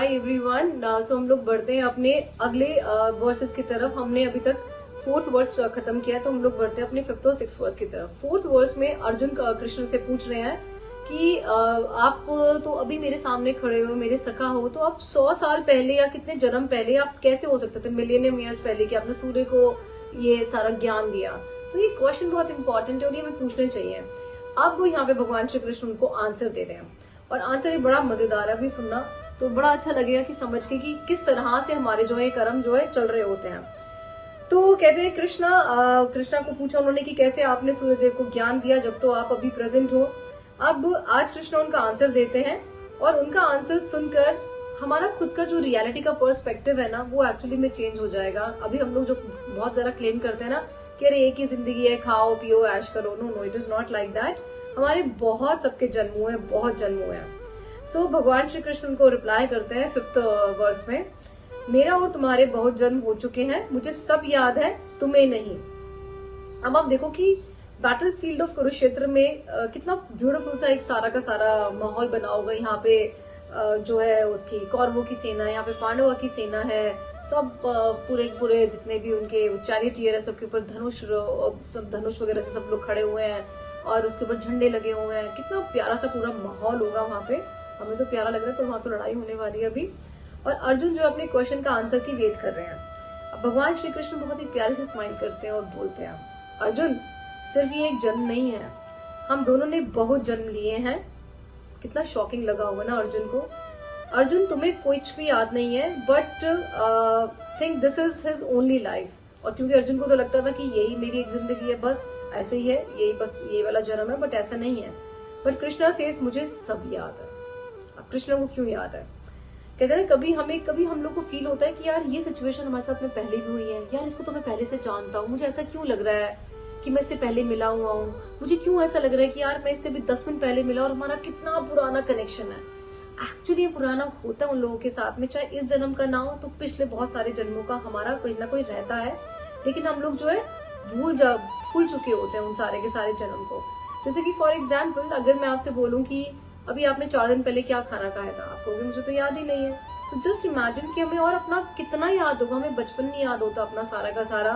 Hi everyone. सो हम लोग बढ़ते हैं अपने अगले वर्सेस की तरफ। हमने अभी तक फोर्थ वर्स खत्म किया है, तो हम लोग बढ़ते हैं अपने फिफ्थ और सिक्स वर्स की तरफ। फोर्थ वर्स में अर्जुन कृष्ण से पूछ रहे हैं कि आप तो अभी मेरे सामने खड़े हो, मेरे सखा हो, तो आप 100 साल पहले या कितने जन्म पहले आप कैसे हो सकते थे, मिलियन ईयर्स पहले, कि आपने सूर्य को ये सारा ज्ञान दिया। तो ये क्वेश्चन बहुत इंपॉर्टेंट है और ये हमें पूछना चाहिए। अब यहाँ पे भगवान श्री कृष्ण उनको आंसर दे रहे हैं और आंसर ये बड़ा मजेदार है, अभी सुनना तो बड़ा अच्छा लगेगा कि समझ के कि किस तरह से हमारे जो है कर्म जो है चल रहे होते हैं। तो कहते हैं कृष्णा को पूछा उन्होंने कि कैसे आपने सूर्यदेव को ज्ञान दिया जब तो आप अभी प्रेजेंट हो। अब आज कृष्णा उनका आंसर देते हैं और उनका आंसर सुनकर हमारा खुद का जो रियलिटी का पर्सपेक्टिव है ना, वो एक्चुअली में चेंज हो जाएगा। अभी हम लोग जो बहुत ज्यादा क्लेम करते हैं ना कि अरे एक ही जिंदगी है, खाओ पियो ऐश करो, no no, it is not like that. हमारे बहुत सबके जन्म हुए, बहुत जन्म हुए हैं। सो भगवान श्री कृष्ण उनको रिप्लाई करते हैं फिफ्थ वर्स में, मेरा और तुम्हारे बहुत जन्म हो चुके हैं, मुझे सब याद है, तुम्हें नहीं। अब आप देखो कि बैटल फील्ड ऑफ कुरुक्षेत्र में कितना ब्यूटीफुल सा एक सारा का सारा माहौल बना होगा। यहाँ पे जो है उसकी कौरवों की सेना है, यहाँ पे पांडवों की सेना है, सब पूरे जितने भी उनके चैरिटियर है सबके ऊपर सब धनुष वगैरह से सब लोग खड़े हुए हैं और उसके ऊपर झंडे लगे हुए हैं। कितना प्यारा सा पूरा माहौल होगा वहाँ पे, हमें तो प्यारा लग रहा है, पर वहाँ तो लड़ाई होने वाली है अभी। और अर्जुन जो अपने क्वेश्चन का आंसर की वेट कर रहे हैं। अब भगवान श्री कृष्ण बहुत ही प्यारे से स्माइल करते हैं और बोलते हैं, अर्जुन सिर्फ ये एक जन्म नहीं है, हम दोनों ने बहुत जन्म लिए हैं। कितना शॉकिंग लगा होगा ना अर्जुन को। अर्जुन तुम्हें कुछ भी याद नहीं है, but think this is his only life. और क्योंकि अर्जुन को तो लगता था कि यही मेरी एक जिंदगी है, बस ऐसे ही है, यही बस ये वाला जन्म है, बट ऐसा नहीं है। बट कृष्णा सेज मुझे सब याद है। अब कृष्णा को क्यों याद है? कहते हैं कभी हम लोग को फील होता है कि यार ये सिचुएशन हमारे साथ में पहले भी हुई है, यार इसको तो मैं पहले से जानता हूँ, मुझे ऐसा क्यों लग रहा है कि मैं इससे पहले मिला हुआ हूँ, मुझे क्यों ऐसा लग रहा है कि यार मैं इससे भी 10 मिनट पहले मिला और हमारा कितना पुराना कनेक्शन है। एक्चुअली ये पुराना होता है उन लोगों के साथ में, चाहे इस जन्म का ना हो तो पिछले बहुत सारे जन्मों का हमारा कोई ना कोई रहता है, लेकिन हम लोग जो है भूल चुके होते हैं उन सारे के सारे जन्म को। जैसे कि फॉर एग्जाम्पल अगर मैं आपसे बोलूँ कि अभी आपने 4 दिन पहले क्या खाना खाया था, आप कहोगे मुझे तो याद ही नहीं है। तो जस्ट इमेजिन कि हमें और अपना कितना याद होगा, हमें बचपन नहीं याद होता अपना सारा का सारा,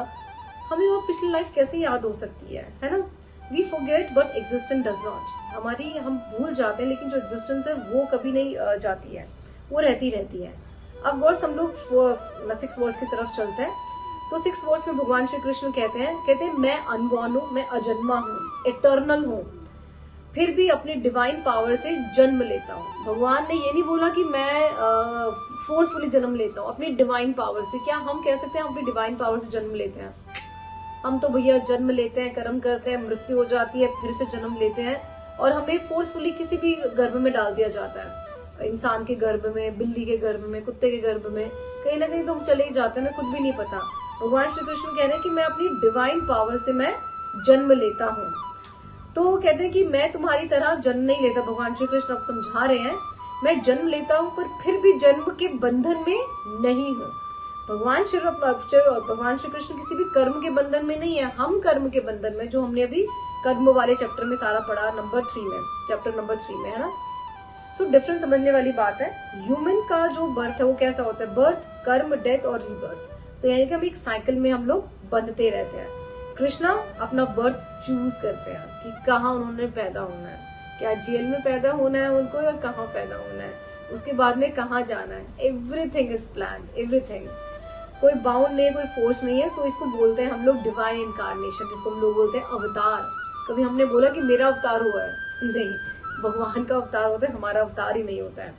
हमें और पिछली लाइफ कैसे याद हो सकती है ना। We forget but existence does not. हम भूल जाते हैं, लेकिन जो एग्जिस्टेंस है वो कभी नहीं जाती है, वो रहती है। अब वर्स हम लोग 6 वर्स की तरफ चलते हैं। तो 6 वर्स में भगवान श्री कृष्ण कहते हैं मैं अनबॉर्न हूँ, मैं अजन्मा हूँ, इटर्नल हूँ, फिर भी अपनी डिवाइन पावर से जन्म लेता हूँ। भगवान ने ये नहीं बोला कि मैं फोर्सफुली जन्म लेता हूँ, अपनी डिवाइन पावर से। क्या हम कह सकते हैं हम अपनी डिवाइन पावर से जन्म लेते हैं? हम तो भैया जन्म लेते हैं, कर्म करते हैं, मृत्यु हो जाती है, फिर से जन्म लेते हैं और हमें फोर्सफुली किसी भी गर्भ में डाल दिया जाता है। इंसान के गर्भ में, बिल्ली के गर्भ में, कुत्ते के गर्भ में, कहीं ना कहीं तो हम चले ही जाते हैं, खुद भी नहीं पता। भगवान श्री कृष्ण कह रहे हैं कि मैं अपनी डिवाइन पावर से मैं जन्म लेता हूँ। तो कहते हैं कि मैं तुम्हारी तरह जन्म नहीं लेता। भगवान श्री कृष्ण अब समझा रहे हैं, मैं जन्म लेता हूँ पर फिर भी जन्म के बंधन में नहीं हूँ। भगवान श्री कृष्ण किसी भी कर्म के बंधन में नहीं है, हम कर्म के बंधन में, जो हमने अभी कर्म वाले चैप्टर में सारा पढ़ा, चैप्टर नंबर 3 में, है ना। सो डिफरेंस समझने वाली बात है। ह्यूमन का जो बर्थ है वो कैसा होता है, बर्थ, कर्म, डेथ और रीबर्थ। तो यानी कि हम एक साइकिल में हम लोग बंधते रहते हैं। कृष्णा अपना बर्थ चूज करते हैं कि कहाँ उन्होंने पैदा होना है, क्या जेल में पैदा होना है उनको या कहाँ पैदा होना है, उसके बाद में कहाँ जाना है। Everything is planned, everything. कोई बाउंड नहीं है, कोई फोर्स नहीं है। सो इसको बोलते हैं हम लोग डिवाइन इनकारनेशन, जिसको हम लोग बोलते हैं अवतार। कभी हमने बोला कि मेरा अवतार हुआ है? नहीं, भगवान का अवतार होता है, हमारा अवतार ही नहीं होता है।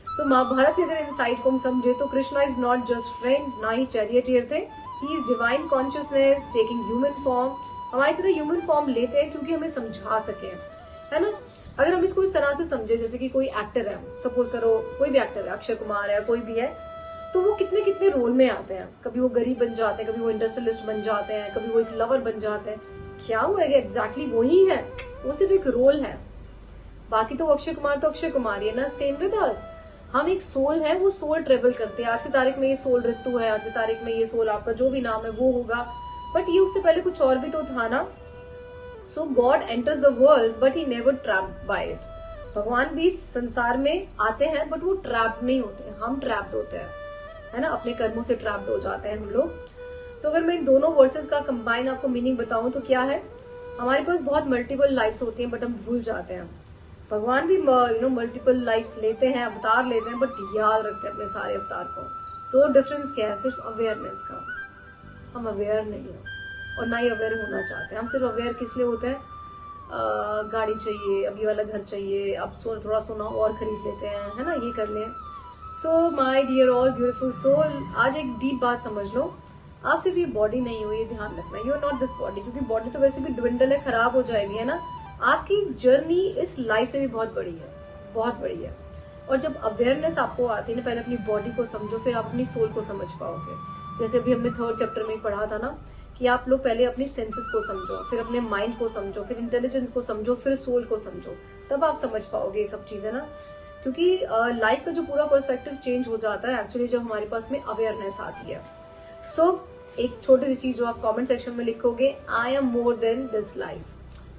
सो महाभारत के अगर इनसाइट को हम समझे तो Krishna is not just friend, ना ही चैरियटियर थे, he is divine consciousness taking human form. हमारी तरह ह्यूमन फॉर्म लेते हैं क्योंकि हमें समझा सके, है ना। अगर हम इसको इस तरह से समझे, जैसे कि कोई एक्टर है, सपोज करो कोई भी एक्टर है, अक्षय कुमार है, कोई भी है, तो वो कितने कितने रोल में आते हैं। कभी वो गरीब बन जाते हैं, कभी वो इंडस्ट्रियलिस्ट बन जाते हैं, कभी वो एक लवर बन जाते हैं। क्या हुआ है? एग्जैक्टली वही है, वो सिर्फ एक रोल है। बाकी तो अक्षय कुमार ही है ना। सेम विद अस, हम एक सोल है, वो सोल ट्रेवल करते हैं। आज की तारीख में ये सोल ऋतु है, आज की तारीख में ये सोल आपका जो भी नाम है वो होगा, बट ये उससे पहले कुछ और भी तो था ना। So God enters the world but he never trapped by it. भगवान भी संसार में आते हैं बट वो ट्रैप्ड नहीं होते हैं, हम ट्रैप्ड होते हैं, है ना, अपने कर्मों से ट्रैप्ड हो जाते हैं हम लोग। सो अगर मैं इन दोनों वर्सेस का कंबाइन आपको मीनिंग बताऊं तो क्या है, हमारे पास बहुत मल्टीपल लाइफ्स होती हैं बट हम भूल जाते हैं। भगवान भी मल्टीपल लाइफ्स लेते हैं, अवतार लेते हैं, बट याद रखते हैं अपने सारे अवतार को। सो डिफरेंस क्या है, सिर्फ अवेयरनेस का। हम अवेयर नहीं है और ना ही अवेयर होना चाहते हैं। हम सिर्फ अवेयर किस लिए होते हैं, गाड़ी चाहिए, अब ये वाला घर चाहिए, अब थोड़ा सोना और खरीद लेते हैं, है ना, ये कर लें। So my dear all beautiful soul, आज एक डीप बात समझ लो, आप सिर्फ ये बॉडी नहीं हो, ये ध्यान रखना, you are not this body, क्योंकि बॉडी तो वैसे भी डिविंडल है, खराब हो जाएगी, है ना। आपकी जर्नी इस लाइफ से भी बहुत बड़ी है, बहुत बड़ी है। और जब अवेयरनेस आपको आती है ना, पहले अपनी बॉडी को समझो, फिर आप अपनी सोल को समझ पाओगे। जैसे अभी हमने 3rd चैप्टर में पढ़ा था ना कि आप लोग पहले अपनी सेंसेस को समझो, फिर अपने माइंड को समझो, फिर इंटेलिजेंस को समझो, फिर सोल को समझो, तब आप समझ पाओगे ये सब चीजें ना। क्योंकि लाइफ का जो पूरा पर्सपेक्टिव चेंज हो जाता है एक्चुअली जब हमारे पास में अवेयरनेस आती है। सो एक छोटी सी चीज जो आप कमेंट सेक्शन में लिखोगे, I am more than this life.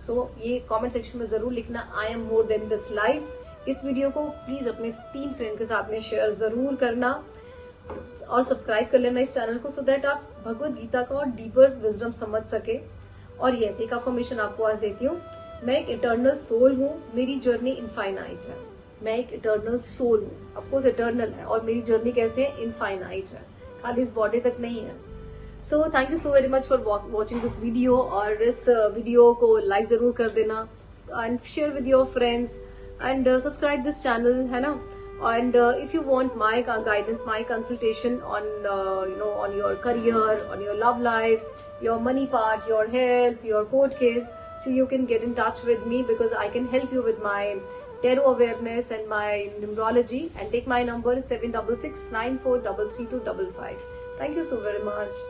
So ये कमेंट सेक्शन में जरूर लिखना, I am more than this life. इस वीडियो को प्लीज अपने 3 फ्रेंड के साथ में शेयर जरूर करना और सब्सक्राइब कर लेना इस चैनल को, सो दैट आप भगवत गीता का और डीपर विजडम समझ सके। और ये ऐसी एक अफर्मेशन आपको आज देती हूँ, मैं एक इटर्नल सोल हूँ, मेरी जर्नी इनफाइनाइट है। मैं एक इटर्नल सोल हूँ, ऑफकोर्स इटर्नल है, और मेरी जर्नी कैसे है, इनफाइनाइट है, खाली इस बॉडी तक नहीं है। So thank you so very much for watching this video, और इस वीडियो को लाइक जरूर कर देना and share with your friends and subscribe this channel, है ना। And if you want my guidance, my consultation on on your career, on your love life, your money part, your health, your court case, so you can get in touch with me, because I can help you with my tarot awareness and my numerology. And take my number 766943325. Thank you so very much.